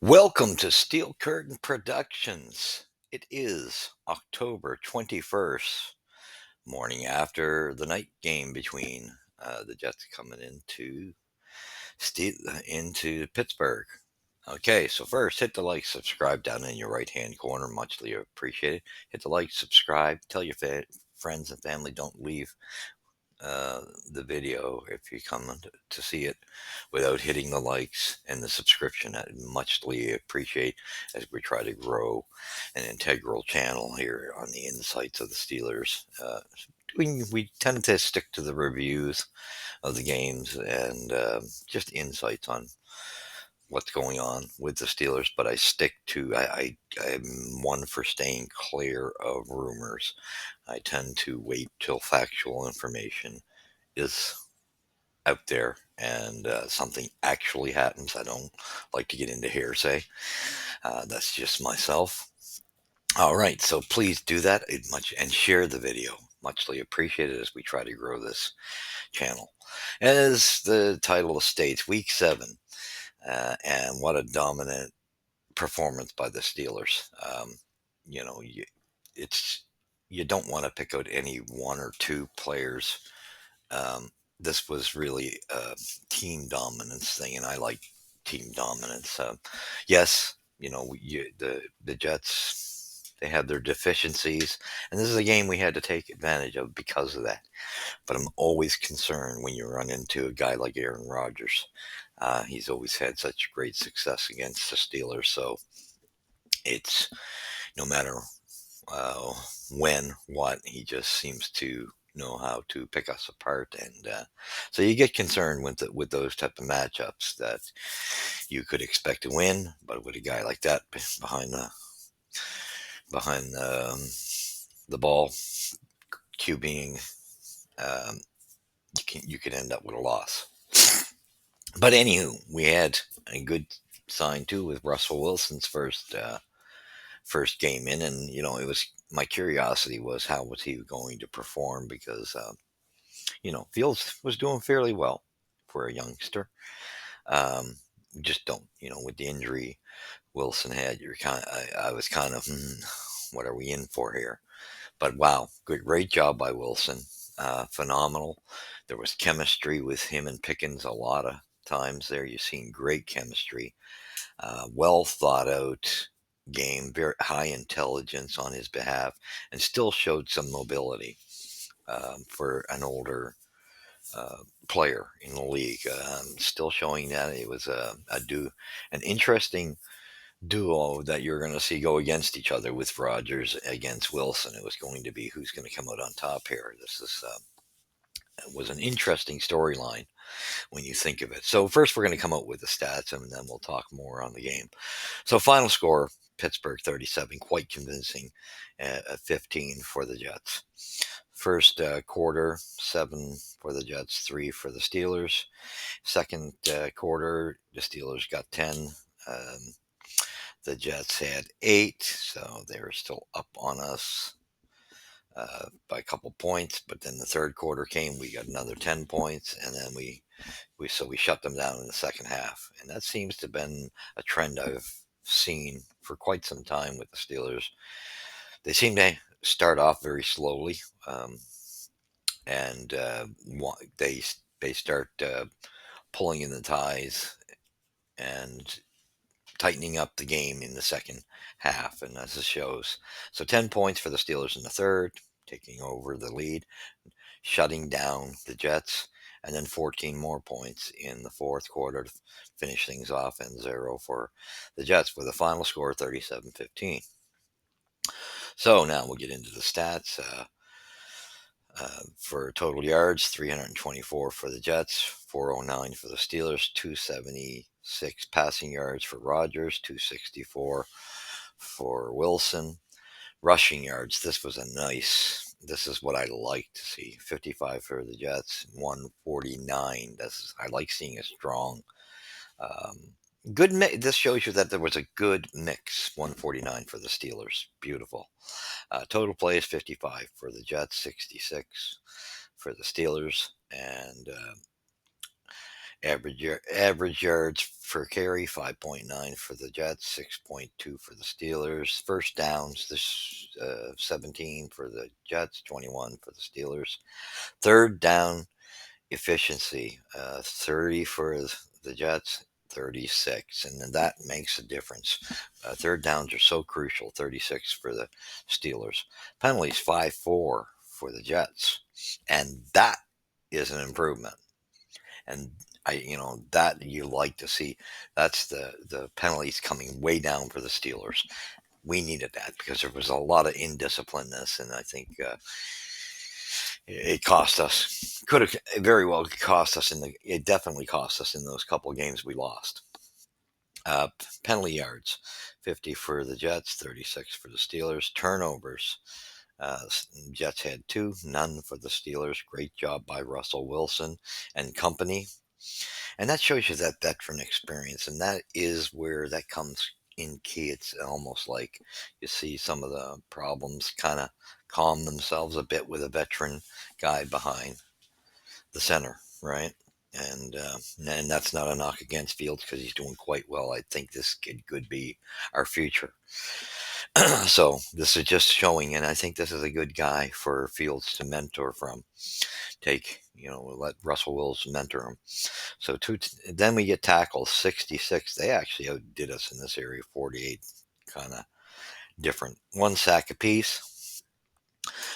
Welcome to Steel Curtain Productions. It is October 21st, morning after the night game between the Jets coming into Pittsburgh. Okay, so first, hit the like, subscribe down in your right hand corner. Muchly appreciated. Hit the like, subscribe, tell your friends and family don't leave uh, the video if you come to see it without hitting the likes and the subscription. I muchly appreciate as we try to grow an integral channel here on the insights of the Steelers. We tend to stick to the reviews of the games and just insights on what's going on with the Steelers, but I stick to I'm one for staying clear of rumors. I tend to wait till factual information is out there and something actually happens. I don't like to get into hearsay. That's just myself. All right, so please do that and share the video. Muchly appreciated as we try to grow this channel. As the title states, Week 7, and what a dominant performance by the Steelers. You know, it's you don't want to pick out any one or two players. Um, this was really a team dominance thing, and I like team dominance. Yes, the Jets, they have their deficiencies, and this is a game we had to take advantage of because of that. But I'm always concerned when you run into a guy like Aaron Rodgers. He's always had such great success against the Steelers, so it's no matter uh, when, what. He just seems to know how to pick us apart, and so you get concerned with those type of matchups that you could expect to win, but with a guy like that behind the ball, QBing, um, you can end up with a loss. But anywho, we had a good sign too with Russell Wilson's first game in, and it was my curiosity was how was he going to perform because Fields was doing fairly well for a youngster. Um, just don't, with the injury Wilson had, I was kind of, what are we in for here? But wow, great job by Wilson. Phenomenal. There was chemistry with him and Pickens a lot of times there. You've seen great chemistry, well thought out game, very high intelligence on his behalf, and still showed some mobility for an older uh, player in the league. Still showing that it was an interesting duo that you're going to see go against each other with Rodgers against Wilson. It was going to be who's going to come out on top here. This is was an interesting storyline when you think of it. So first, we're going to come out with the stats, and then we'll talk more on the game. So final score: Pittsburgh 37, quite convincing, 15 for the Jets. First quarter, 7 for the Jets, 3 for the Steelers. Second quarter, the Steelers got 10. Um, the Jets had 8, so they were still up on us by a couple points. But then the third quarter came, we got another 10 points, and then we shut them down in the second half. And that seems to have been a trend I've seen for quite some time with the Steelers. They seem to start off very slowly, and they start pulling in the ties and tightening up the game in the second half, and as it shows. So 10 points for the Steelers in the third, taking over the lead, shutting down the Jets, and then 14 more points in the fourth quarter to finish things off, and 0 for the Jets with a final score 37-15. So now we'll get into the stats. For total yards, 324 for the Jets, 409 for the Steelers, 276 passing yards for Rodgers, 264 for Wilson. Rushing yards, this is what I like to see. 55 for the Jets, 149. I like seeing a strong, um, this shows you that there was a good mix. 149 for the Steelers, beautiful. Total plays 55 for the Jets, 66 for the Steelers, and average yards for carry, 5.9 for the Jets, 6.2 for the Steelers. First downs, this 17 for the Jets, 21 for the Steelers. Third down efficiency, 30 for the Jets, 36, and then that makes a difference. Third downs are so crucial, 36 for the Steelers. Penalties, 5-4 for the Jets, and that is an improvement. And that you like to see. That's the penalties coming way down for the Steelers. We needed that because there was a lot of indisciplineness, and I think it cost us. Could have very well cost us It definitely cost us in those couple of games we lost. Penalty yards, 50 for the Jets, 36 for the Steelers. Turnovers, Jets had two, none for the Steelers. Great job by Russell Wilson and company. And that shows you that veteran experience. And that is where that comes in key. It's almost like you see some of the problems kind of calm themselves a bit with a veteran guy behind the center, right? And that's not a knock against Fields because he's doing quite well. I think this kid could be our future. So this is just showing, and I think this is a good guy for Fields to mentor from. Let Russell Wilson mentor him. So then we get tackles, 66. They actually outdid us in this area, 48, kind of different. One sack apiece.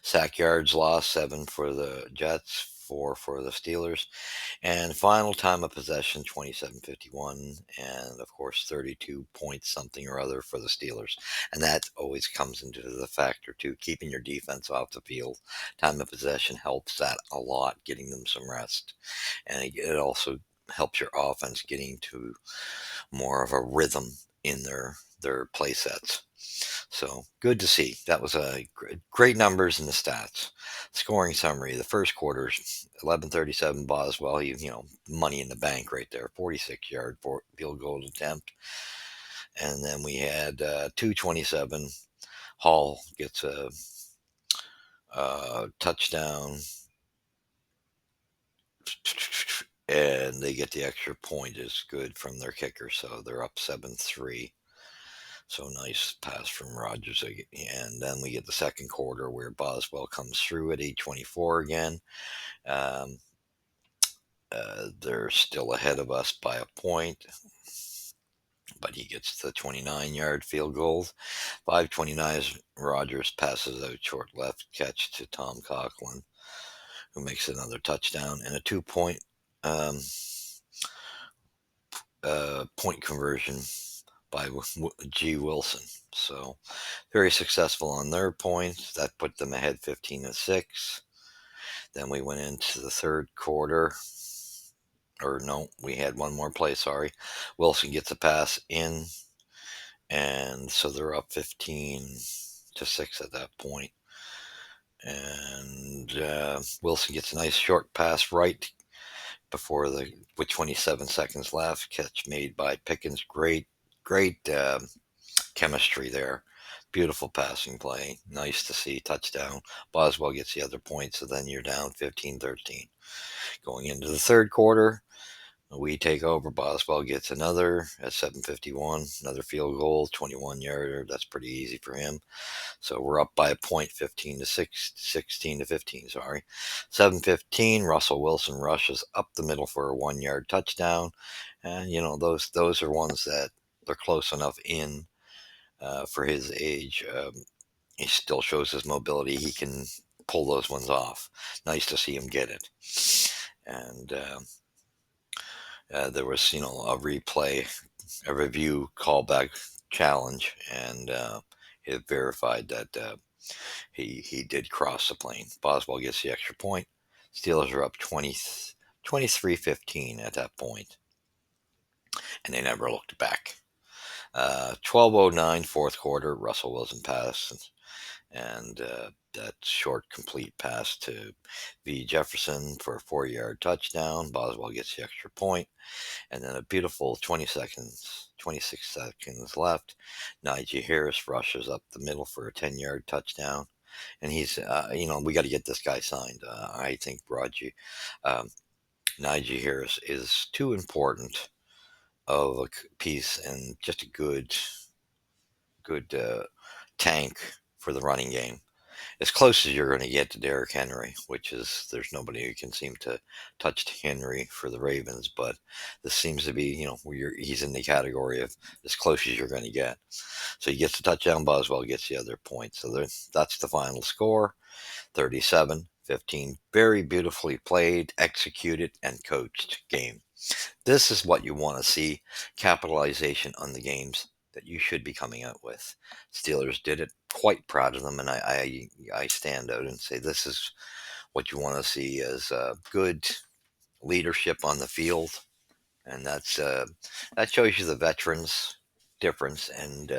Sack yards lost, 7 for the Jets, 4 for the Steelers. And final time of possession, 27:51. And of course, 32 points something or other for the Steelers. And that always comes into the factor, too. Keeping your defense off the field. Time of possession helps that a lot, getting them some rest. And it also helps your offense getting to more of a rhythm in their play sets. So good to see. That was a great numbers in the stats. Scoring summary: the first quarter's 11:37. Boswell, money in the bank right there. 46-yard field goal attempt, and then we had 2:27. Hall gets a touchdown, and they get the extra point. Is good from their kicker, so they're up 7-3. So nice pass from Rodgers. And then we get the second quarter where Boswell comes through at 8:24 again. Um, they're still ahead of us by a point, but he gets the 29-yard field goal. 5:29, Rodgers passes out short left catch to Tom Coughlin, who makes another touchdown and a 2-point point conversion by G. Wilson. So very successful on their points. That put them ahead 15-6. Then we went into the third quarter. Or no, we had one more play, sorry. Wilson gets a pass in, and so they're up 15-6 at that point. And Wilson gets a nice short pass right with 27 seconds left. Catch made by Pickens. Great chemistry there. Beautiful passing play. Nice to see. Touchdown. Boswell gets the other point, so then you're down 15-13. Going into the third quarter, we take over. Boswell gets another at 7:51. Another field goal, 21-yarder. That's pretty easy for him. So we're up by a point, 15-6, 16-15. Sorry, 7:15. Russell Wilson rushes up the middle for a 1-yard touchdown, and those are ones that they're close enough in for his age. He still shows his mobility. He can pull those ones off. Nice to see him get it. And there was, a review callback challenge, and it verified that he did cross the plane. Boswell gets the extra point. Steelers are up 23-15 at that point, and they never looked back. 12:09, fourth quarter. Russell Wilson pass, and that short complete pass to V. Jefferson for a 4-yard touchdown. Boswell gets the extra point, and then a beautiful 26 seconds left. Najee Harris rushes up the middle for a 10-yard touchdown, and he's, we got to get this guy signed. I think Najee Harris is too important of a piece and just a good tank for the running game. As close as you're going to get to Derrick Henry, which is there's nobody who can seem to touch Henry for the Ravens, but this seems to be where he's in the category of as close as you're going to get. So he gets the touchdown, Boswell gets the other point. So that's the final score, 37-15. Very beautifully played, executed, and coached game. This is what you want to see, capitalization on the games that you should be coming out with. Steelers did it. Quite proud of them, and I stand out and say this is what you want to see as good leadership on the field, and that shows you the veterans difference, and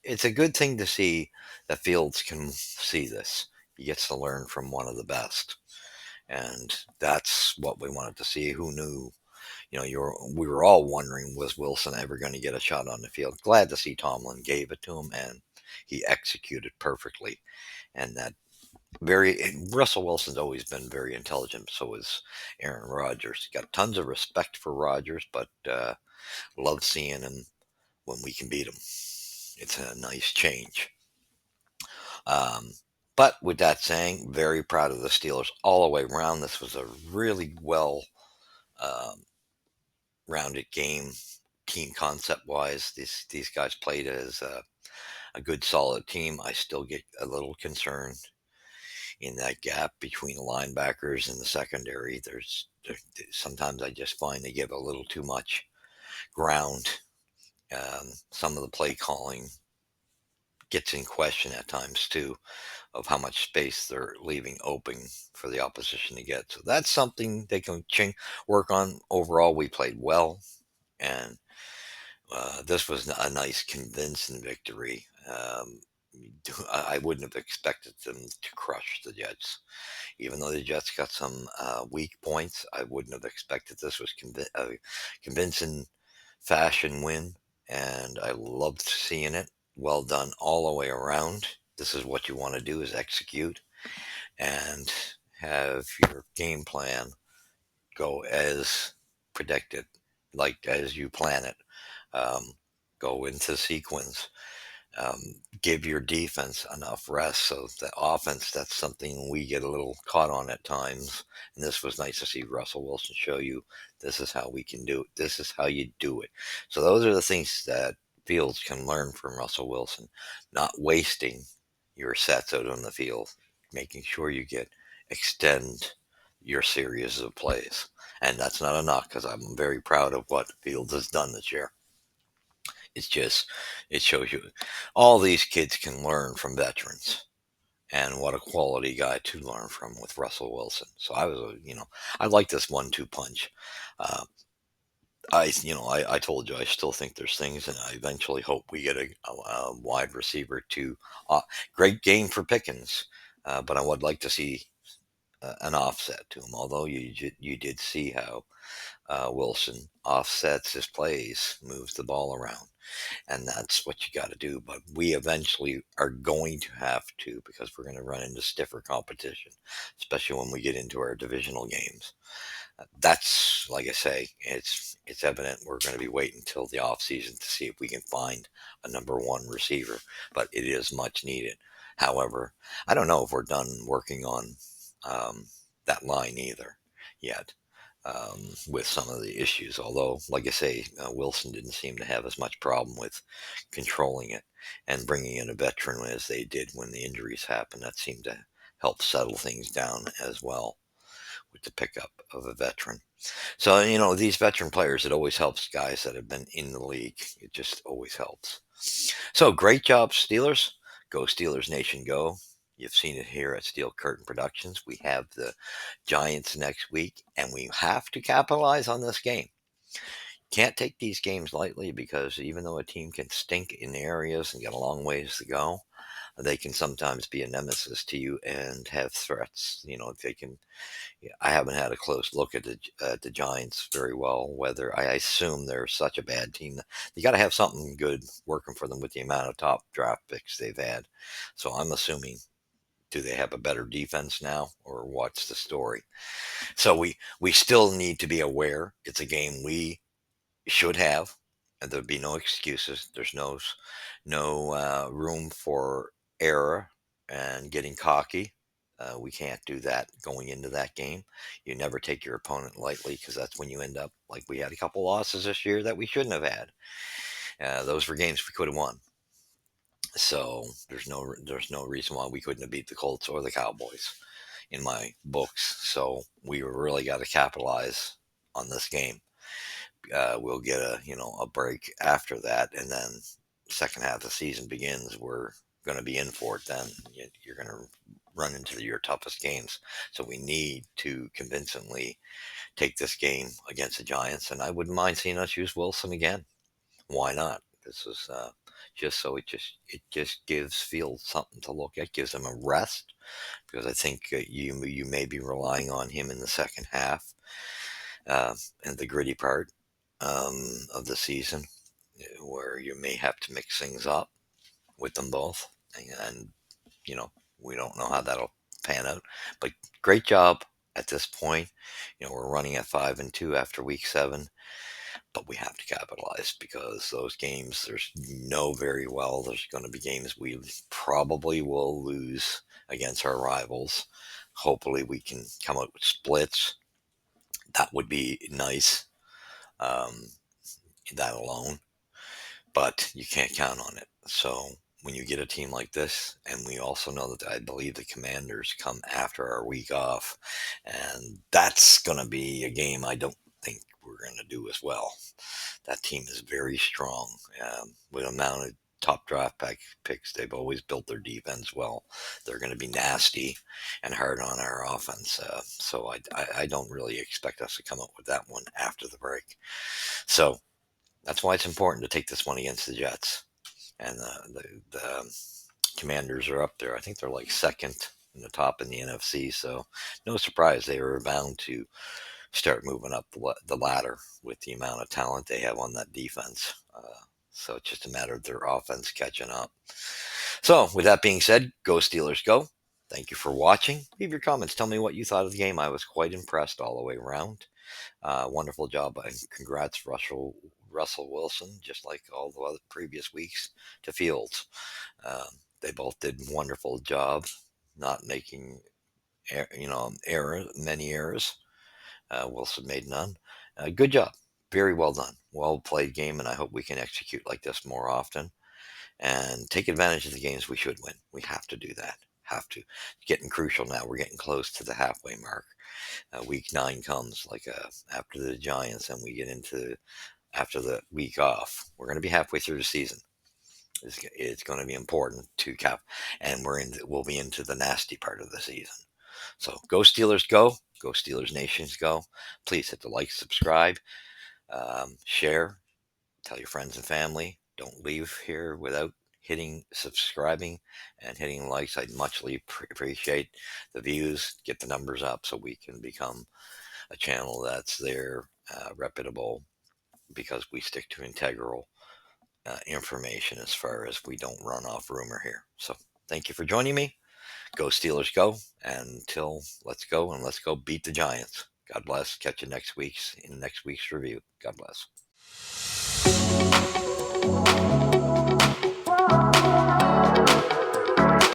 it's a good thing to see that Fields can see this. He gets to learn from one of the best, and that's what we wanted to see. Who knew? We were all wondering, was Wilson ever going to get a shot on the field? Glad to see Tomlin gave it to him, and he executed perfectly. And Russell Wilson's always been very intelligent. So is Aaron Rodgers. Got tons of respect for Rodgers, but love seeing him when we can beat him. It's a nice change. Um, but with that saying, very proud of the Steelers all the way around. This was a really well um, rounded game, team concept wise. These guys played as a good solid team. I still get a little concerned in that gap between the linebackers and the secondary. Sometimes I just find they give a little too much ground. Some of the play calling gets in question at times too, of how much space they're leaving open for the opposition to get. So that's something they can work on. Overall, we played well, and this was a nice, convincing victory. I wouldn't have expected them to crush the Jets, even though the Jets got some weak points. I wouldn't have expected this was a convincing fashion win, and I loved seeing it. Well done all the way around. This is what you want to do: is execute and have your game plan go as predicted, like as you plan it. Um, Go into sequence. Give your defense enough rest. So the offense, that's something we get a little caught on at times. And this was nice to see Russell Wilson show you this is how we can do it. This is how you do it. So those are the things that Fields can learn from Russell Wilson. Not wasting your sets out on the field, making sure you extend your series of plays. And that's not a knock because I'm very proud of what Fields has done this year. It's just, it shows you all these kids can learn from veterans, and what a quality guy to learn from with Russell Wilson. So I like this 1-2 punch. Uh, I told you I still think there's things, and I eventually hope we get a wide receiver to. Great game for Pickens, but I would like to see an offset to him. Although you did see how Wilson offsets his plays, moves the ball around, and that's what you got to do. But we eventually are going to have to, because we're going to run into stiffer competition, especially when we get into our divisional games. That's, like I say, it's evident we're going to be waiting until the off season to see if we can find a number one receiver, but it is much needed. However, I don't know if we're done working on that line either yet, with some of the issues. Although, like I say, Wilson didn't seem to have as much problem with controlling it and bringing in a veteran as they did when the injuries happened. That seemed to help settle things down as well with the pickup of a veteran. So, these veteran players, it always helps guys that have been in the league. It just always helps. So, great job, Steelers. Go Steelers Nation, go. You've seen it here at Steel Curtain Productions. We have the Giants next week, and we have to capitalize on this game. Can't take these games lightly, because even though a team can stink in areas and get a long ways to go, they can sometimes be a nemesis to you and have threats. If they can. Yeah, I haven't had a close look at the Giants very well. Whether I assume they're such a bad team, you got to have something good working for them with the amount of top draft picks they've had. So I'm assuming, do they have a better defense now, or what's the story? So we still need to be aware. It's a game we should have, and there'd be no excuses. There's no room for error and getting cocky. We can't do that going into that game. You never take your opponent lightly because that's when you end up like we had a couple losses this year that we shouldn't have had. Those were games we could have won. So there's no reason why we couldn't have beat the Colts or the Cowboys in my books. So we really got to capitalize on this game. We'll get a break after that, and then second half of the season begins. We're going to be in for it. Then you're going to run into your toughest games. So we need to convincingly take this game against the Giants, and I wouldn't mind seeing us use Wilson again. Why not? This is just so it just gives Fields something to look at, gives him a rest because I think you may be relying on him in the second half uh, and the gritty part of the season, where you may have to mix things up with them both, and you know we don't know how that'll pan out. But great job at this point. We're running at 5-2 after week 7, but we have to capitalize because those games, there's know very well there's going to be games we probably will lose against our rivals. Hopefully, we can come out with splits. That would be nice. Um, that alone, but you can't count on it. So when you get a team like this, and we also know that I believe the Commanders come after our week off, and that's going to be a game I don't think we're going to do as well. That team is very strong with amount of top draft picks. They've always built their defense well. They're going to be nasty and hard on our offense. So I don't really expect us to come up with that one after the break. So that's why it's important to take this one against the Jets. And the Commanders are up there. I think they're like second in the top in the NFC. So no surprise they were bound to start moving up the ladder with the amount of talent they have on that defense. So it's just a matter of their offense catching up. So with that being said, go Steelers, go. Thank you for watching. Leave your comments. Tell me what you thought of the game. I was quite impressed all the way around. Wonderful job, and congrats, Russell Wilson, just like all the other previous weeks, to Fields. Uh, they both did wonderful jobs, not making many errors. Wilson made none. Good job, very well done, well played game, and I hope we can execute like this more often and take advantage of the games we should win. We have to do that. Have to. It's getting crucial now. We're getting close to the halfway mark. Week 9 comes after the Giants, and we get into after the week off. We're going to be halfway through the season. It's going to be important to cap, and we'll be into the nasty part of the season. So go Steelers, go! Go Steelers Nations, go! Please hit the like, subscribe, share, tell your friends and family. Don't leave here without hitting subscribing and hitting likes. I'd muchly appreciate the views. Get the numbers up so we can become a channel that's there, reputable, because we stick to integral information as far as we don't run off rumor here. So thank you for joining me. Go Steelers, go! Until let's go, and let's go beat the Giants. God bless. Catch you in next week's review. God bless.